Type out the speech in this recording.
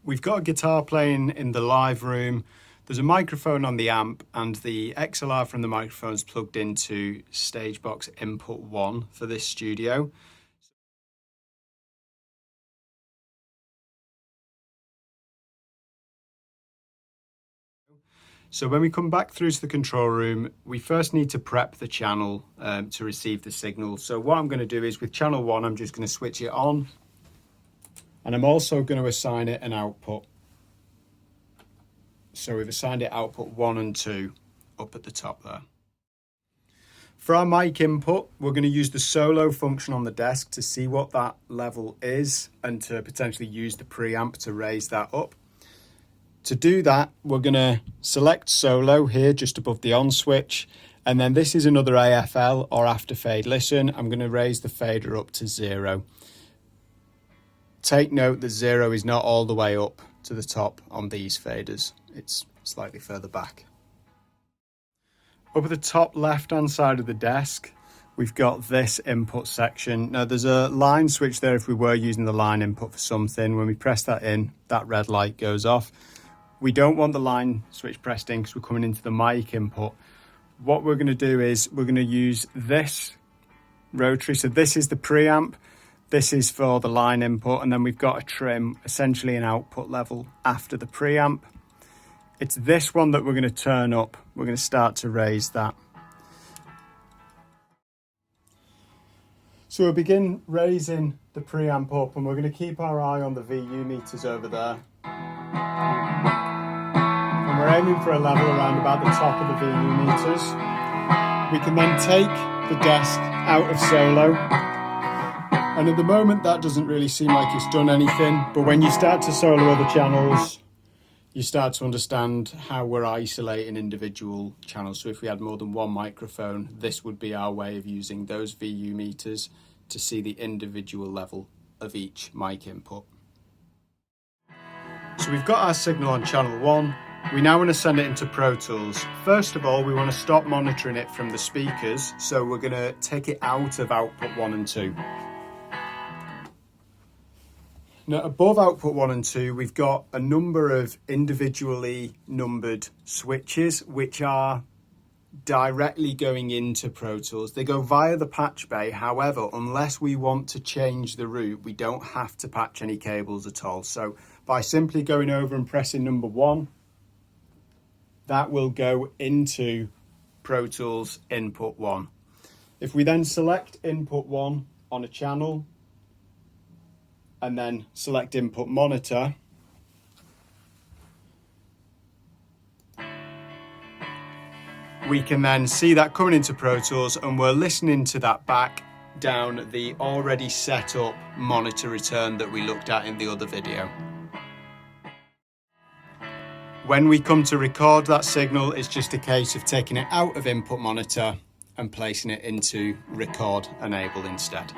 We've got a guitar playing in the live room. There's a microphone on the amp and the XLR from the microphone is plugged into stage box input 1 for this studio. So when we come back through to the control room, we first need to prep the channel to receive the signal. So what I'm going to do is with channel 1, I'm just going to switch it on. And I'm also going to assign it an output. So we've assigned it output 1 and 2 up at the top there. For our mic input, we're going to use the solo function on the desk to see what that level is and to potentially use the preamp to raise that up. To do that, we're going to select solo here just above the on switch. And then this is another AFL or after fade listen. I'm going to raise the fader up to 0. Take note that 0 is not all the way up to the top on these faders. It's slightly further back. Up at the top left-hand side of the desk, we've got this input section. Now there's a line switch there if we were using the line input for something. When we press that in, that red light goes off. We don't want the line switch pressed in because we're coming into the mic input. What we're going to do is we're going to use this rotary. So this is the preamp. This is for the line input. And then we've got a trim, essentially an output level after the preamp. It's this one that we're going to turn up. We're going to start to raise that. So we'll begin raising the preamp up and we're going to keep our eye on the VU meters over there. And we're aiming for a level around about the top of the VU meters. We can then take the desk out of solo. And at the moment that doesn't really seem like it's done anything, but when you start to solo other channels, you start to understand how we're isolating individual channels. So if we had more than one microphone, this would be our way of using those VU meters to see the individual level of each mic input. So we've got our signal on channel 1. We now want to send it into Pro Tools. First of all, we want to stop monitoring it from the speakers. So we're going to take it out of output 1 and 2. Now, above output 1 and 2, we've got a number of individually numbered switches, which are directly going into Pro Tools. They go via the patch bay. However, unless we want to change the route, we don't have to patch any cables at all. So by simply going over and pressing number 1, that will go into Pro Tools input 1. If we then select input 1 on a channel, and then select input monitor, we can then see that coming into Pro Tools and we're listening to that back down the already set up monitor return that we looked at in the other video. When we come to record that signal, it's just a case of taking it out of input monitor and placing it into record enable instead.